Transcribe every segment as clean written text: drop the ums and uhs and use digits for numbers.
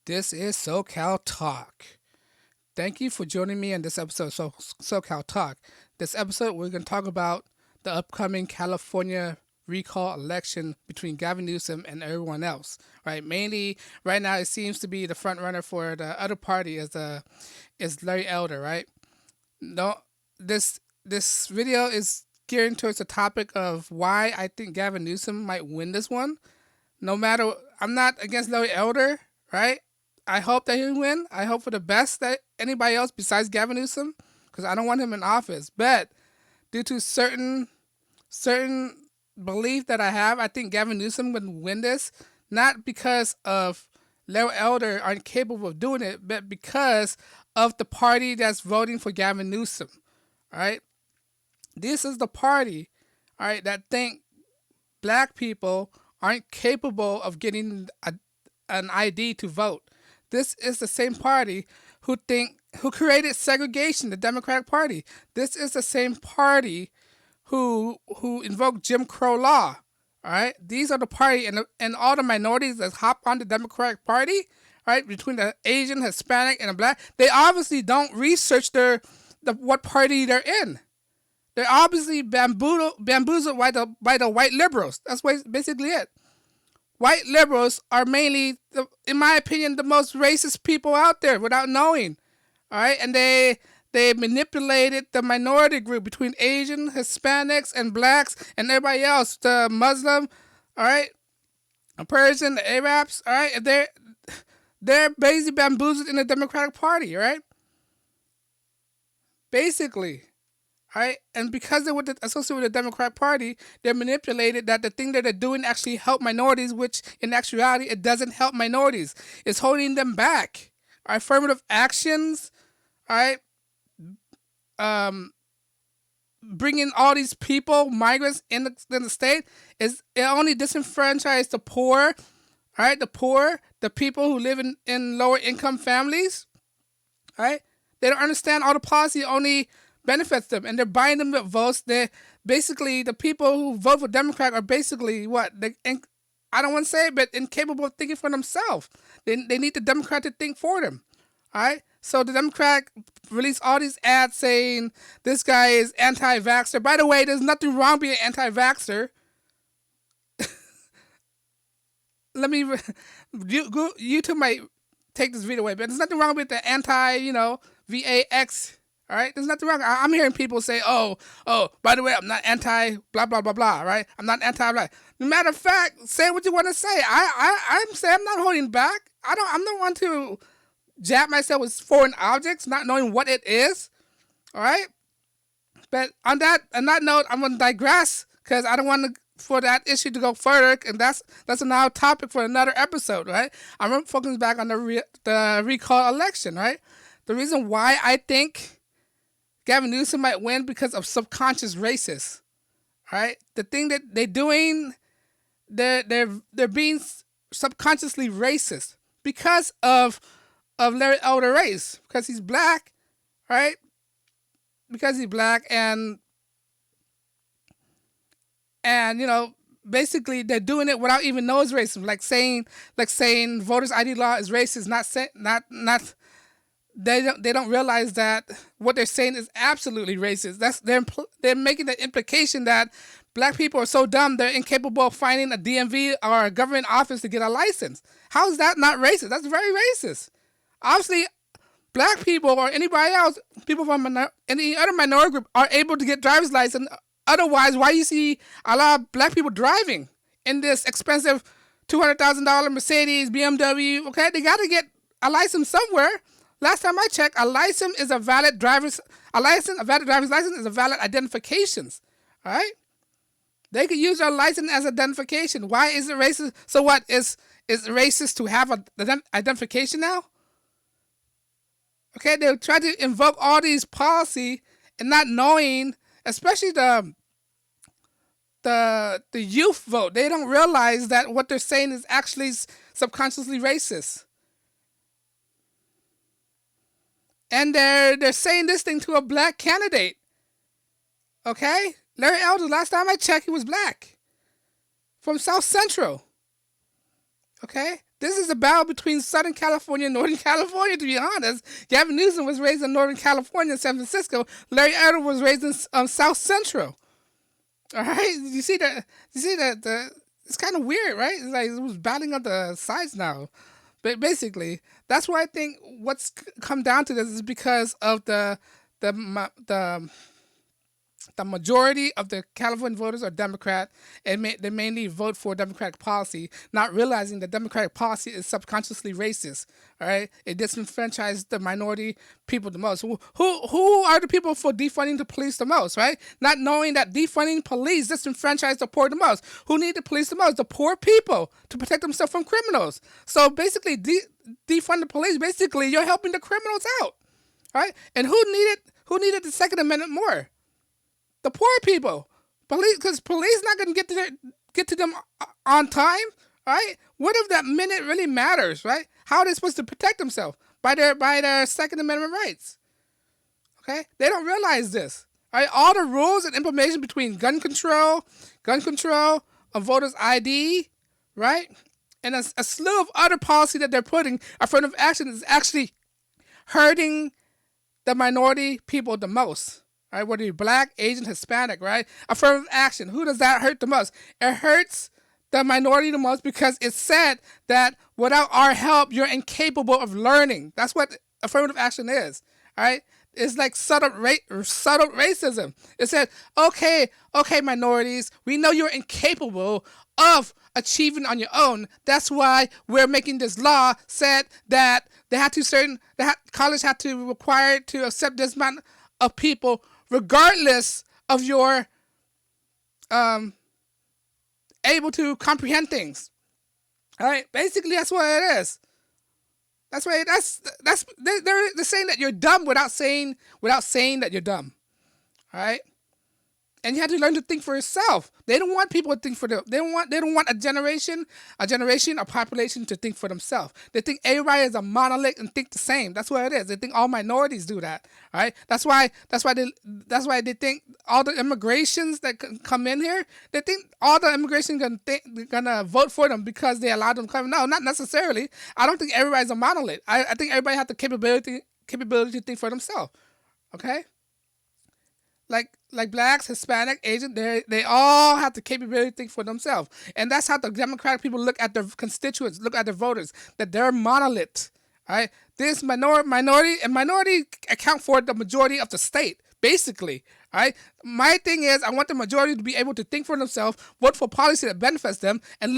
This is SoCal Talk. Thank you for joining me in this episode of SoCal Talk. This episode, we're going to talk about the upcoming California recall election between Gavin Newsom and everyone else. Right, mainly right now, it seems to be the front runner for the other party is Larry Elder. Right, no, this video is gearing towards the topic of why I think Gavin Newsom might win this one. No matter, I'm not against Larry Elder, right? I hope that he win. I hope for the best that anybody else besides Gavin Newsom, because I don't want him in office. But due to certain belief that I have, I think Gavin Newsom would win this, not because of Larry Elder aren't capable of doing it, but because of the party that's voting for Gavin Newsom. All right, this is the party, all right, that think black people aren't capable of getting an ID to vote. This is the same party who created segregation, the Democratic Party. This is the same party who invoked Jim Crow law. All right, these are the party and all the minorities that hop on the Democratic Party. Right, between the Asian, Hispanic, and the black, they obviously don't research what party they're in. They're obviously bamboozled by the white liberals. That's basically it. White liberals are mainly, in my opinion, the most racist people out there without knowing. All right, and they manipulated the minority group between Asian, Hispanics, and blacks, and everybody else, the Muslim, all right, the Persian, the Arabs, all right. They're basically bamboozled in the Democratic Party, all right. Basically. Right? And because they were associated with the Democratic Party, they're manipulated that the thing that they're doing actually help minorities, which in actuality, it doesn't help minorities. It's holding them back. Our affirmative actions, all right, bringing all these people, migrants in the state, it only disenfranchises the poor, all right, the people who live in lower income families, all right? They don't understand all the policy only benefits them, and they're buying them with votes. They basically, the people who vote for Democrat are basically what I don't want to say it, but incapable of thinking for themselves. They need the Democrat to think for them. All right. So the Democrat released all these ads saying this guy is anti-vaxxer. By the way, there's nothing wrong being anti-vaxxer. Let me YouTube might take this video away, but there's nothing wrong with the VAX. All right, there's nothing wrong. I'm hearing people say, "Oh, by the way, I'm not anti blah blah blah blah." Right? I'm not anti blah. No matter of fact, say what you want to say. I'm saying I'm not holding back. I'm not one to jab myself with foreign objects, not knowing what it is. All right. But on that note, I'm gonna digress because I don't want for that issue to go further, and that's another topic for another episode. Right? I'm focusing back on the recall election. Right? The reason why I think Gavin Newsom might win because of subconscious racist. All right, the thing that they're doing, they're being subconsciously racist because of Larry Elder race, because he's black, right? Because he's black, and basically they're doing it without even knowing it's racism, like saying voters ID law is racist, not. They don't realize that what they're saying is absolutely racist. They're making the implication that black people are so dumb they're incapable of finding a DMV or a government office to get a license. How is that not racist? That's very racist. Obviously, black people or anybody else, people from any other minority group, are able to get driver's license. Otherwise, why you see a lot of black people driving in this expensive $200,000 Mercedes, BMW? Okay, they got to get a license somewhere. Last time I checked, a valid driver's license is a valid identification. All right? They could use their license as identification. Why is it racist? So what, is it racist to have an identification now? Okay, they try to invoke all these policy and not knowing, especially the youth vote. They don't realize that what they're saying is actually subconsciously racist. And they're saying this thing to a black candidate. Okay? Larry Elder, last time I checked, he was black. From South Central. Okay? This is a battle between Southern California and Northern California, to be honest. Gavin Newsom was raised in Northern California, San Francisco. Larry Elder was raised in South Central. All right? You see that? It's kind of weird, right? It's like it was battling on the sides now. But basically, that's why I think what's come down to this is because of the majority of the California voters are Democrat, and they mainly vote for Democratic policy, not realizing that Democratic policy is subconsciously racist. All right, it disenfranchises the minority people the most. Who are the people for defunding the police the most? Right, not knowing that defunding police disenfranchises the poor the most. Who need the police the most? The poor people to protect themselves from criminals. So basically, defund the police. Basically, you're helping the criminals out. Right, and who needed the Second Amendment more? The poor people, because police not gonna get to them on time, right? What if that minute really matters, right? How are they supposed to protect themselves by their Second Amendment rights? Okay, they don't realize this. Right, all the rules and information between gun control, a voter's ID, right, and a slew of other policy that they're putting, affirmative action is actually hurting the minority people the most. Right, whether you're black, Asian, Hispanic, right? Affirmative action. Who does that hurt the most? It hurts the minority the most because it's said that without our help, you're incapable of learning. That's what affirmative action is. All right? It's like subtle racism. It said, okay, minorities, we know you're incapable of achieving on your own. That's why we're making this law said that college had to require to accept this amount of people regardless of your able to comprehend things. All right, basically that's what it is. That's why they're saying that you're dumb without saying that you're dumb. All right, and you have to learn to think for yourself. They don't want people to think for them. They don't want a generation, a population to think for themselves. They think everybody is a monolith and think the same. That's what it is. They think all minorities do that. All right. That's why they think all the immigrations that come in here. They think all the immigration gonna vote for them because they allowed them to come. No, not necessarily. I don't think everybody's a monolith. I think everybody has the capability to think for themselves. Okay. Like blacks, Hispanic, Asian, they all have the capability to think for themselves. And that's how the Democratic people look at their constituents, look at their voters, that they're monolith. All right? This minority account for the majority of the state, basically. All right? My thing is, I want the majority to be able to think for themselves, vote for policy that benefits them, and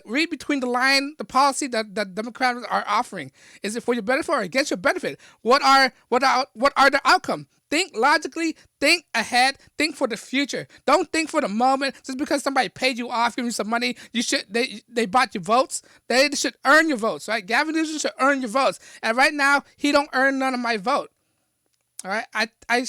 read between the line the policy that the Democrats are offering. Is it for your benefit or against your benefit? What are the outcomes? Think logically, think ahead, think for the future. Don't think for the moment. Just because somebody paid you off, giving you some money, they bought your votes. They should earn your votes, right? Gavin Newsom should earn your votes. And right now, he don't earn none of my vote. All right?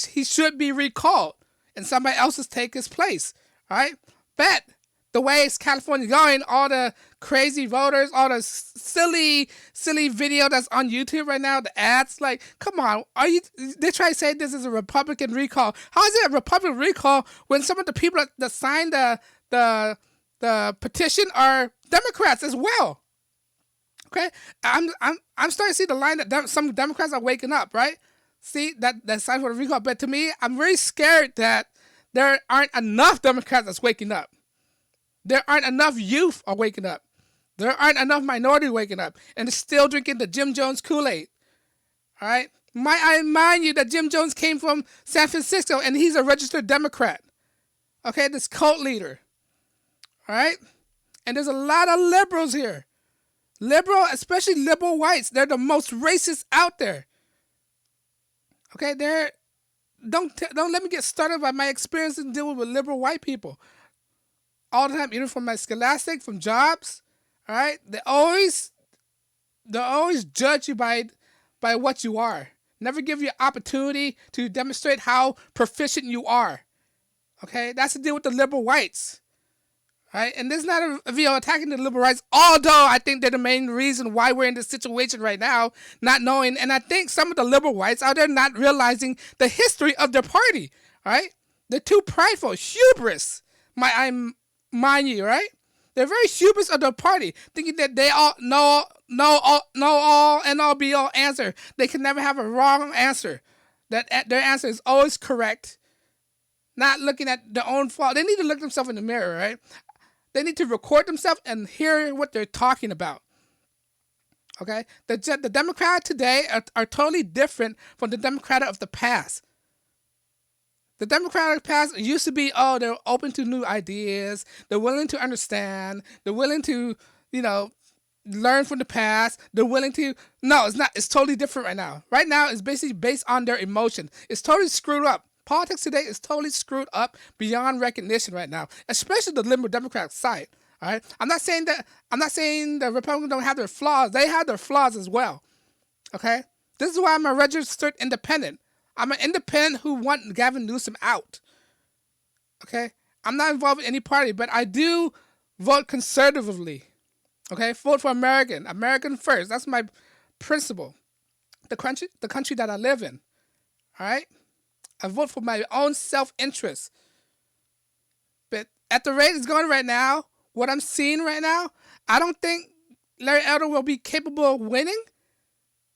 He should be recalled and somebody else take his place. All right? Bet the way California going, all the crazy voters, all the silly video that's on YouTube right now, the ads, like, come on, they try to say this is a Republican recall. How is it a Republican recall when some of the people that signed the petition are Democrats as well? Okay, I'm starting to see the line that some Democrats are waking up, right? See that sign for the recall, but to me, I'm very scared that there aren't enough Democrats that's waking up. There aren't enough youth are waking up. There aren't enough minority waking up and still drinking the Jim Jones Kool-Aid. All right? I remind you that Jim Jones came from San Francisco and he's a registered Democrat. Okay, this cult leader. All right? And there's a lot of liberals here. Especially liberal whites. They're the most racist out there. Okay, don't let me get started by my experience in dealing with liberal white people. All the time, even from my Scholastic, from jobs, all right? They always judge you by what you are. Never give you an opportunity to demonstrate how proficient you are. Okay? That's the deal with the liberal whites. Right? And this is not a video attacking the liberal rights, although I think they're the main reason why we're in this situation right now, not knowing. And I think some of the liberal whites out there not realizing the history of their party. Right? They're too prideful, hubris. Mind you, right? They're very hubris of the party, thinking that they all know all and all be all answer. They can never have a wrong answer. That their answer is always correct. Not looking at their own fault. They need to look themselves in the mirror, right? They need to record themselves and hear what they're talking about. Okay? The Democrat today are totally different from the Democrat of the past. The Democratic past used to be, oh, they're open to new ideas. They're willing to understand. They're willing to, learn from the past. They're willing to, no, it's not. It's totally different right now. Right now, it's basically based on their emotion. It's totally screwed up. Politics today is totally screwed up beyond recognition right now, especially the liberal Democratic side. All right, I'm not saying the Republicans don't have their flaws. They have their flaws as well. Okay, this is why I'm a registered independent. I'm an independent who want Gavin Newsom out. Okay, I'm not involved in any party, but I do vote conservatively. Okay, vote for American first. That's my principle. The country that I live in. All right. I vote for my own self-interest. But at the rate it's going right now, what I'm seeing right now, I don't think Larry Elder will be capable of winning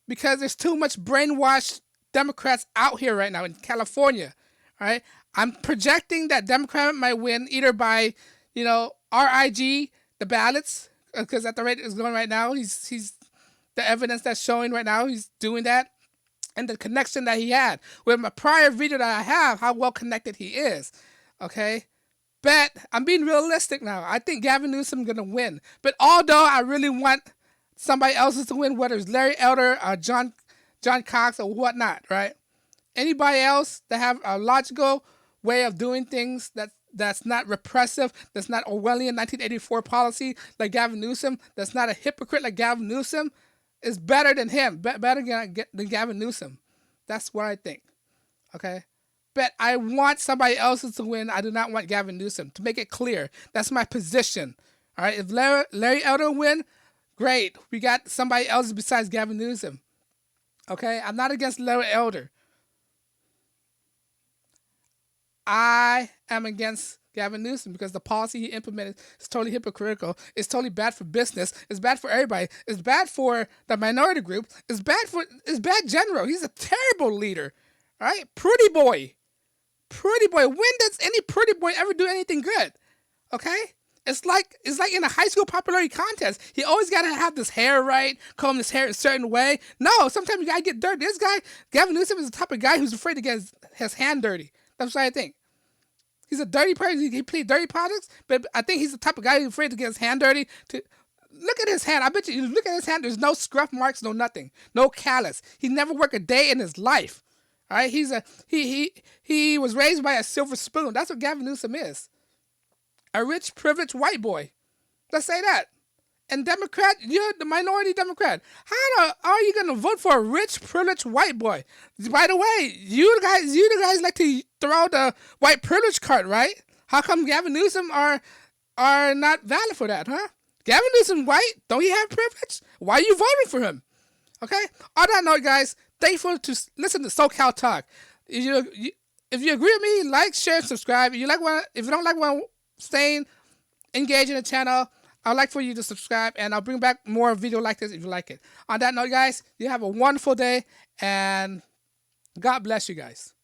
because there's too much brainwashed Democrats out here right now in California. All right? I'm projecting that Democrat might win either by, RIG, the ballots, because at the rate it's going right now, he's the evidence that's showing right now, he's doing that. And the connection that he had with my prior video that I have, how well connected he is. Okay? But I'm being realistic now. I think Gavin Newsom is going to win. But although I really want somebody else to win, whether it's Larry Elder or John Cox or whatnot, right? Anybody else that have a logical way of doing things that's not repressive, that's not Orwellian 1984 policy like Gavin Newsom, that's not a hypocrite like Gavin Newsom, is better than him, better than Gavin Newsom. That's what I think. Okay? But I want somebody else to win. I do not want Gavin Newsom. To make it clear, that's my position. All right? If Larry Elder win, great. We got somebody else besides Gavin Newsom. Okay? I'm not against Larry Elder. I am against Gavin Newsom because the policy he implemented is totally hypocritical. It's totally bad for business. It's bad for everybody. It's bad for the minority group. It's bad general. He's a terrible leader. All right? Pretty boy. When does any pretty boy ever do anything good? Okay? It's like in a high school popularity contest. He always got to have this hair right, comb his hair a certain way. No, sometimes you got to get dirty. This guy, Gavin Newsom, is the type of guy who's afraid to get his hand dirty. That's what I think. He's a dirty person. He plays dirty politics, but I think he's the type of guy who's afraid to get his hand dirty. Look at his hand. I bet you look at his hand. There's no scruff marks, no nothing, no callus. He never worked a day in his life. All right, he was raised by a silver spoon. That's what Gavin Newsom is. A rich, privileged white boy. Let's say that. And Democrat, you're the minority Democrat. How are you going to vote for a rich, privileged white boy? By the way, you the guys like to throw the white privilege card, right? How come Gavin Newsom are not valid for that, huh? Gavin Newsom white? Don't he have privilege? Why are you voting for him? Okay? On that note, guys, thankful to listen to SoCal Talk. If you agree with me, like, share, and subscribe. If you don't like what I'm saying, engage in the channel. I'd like for you to subscribe, and I'll bring back more video like this if you like it. On that note, guys, you have a wonderful day, and God bless you guys.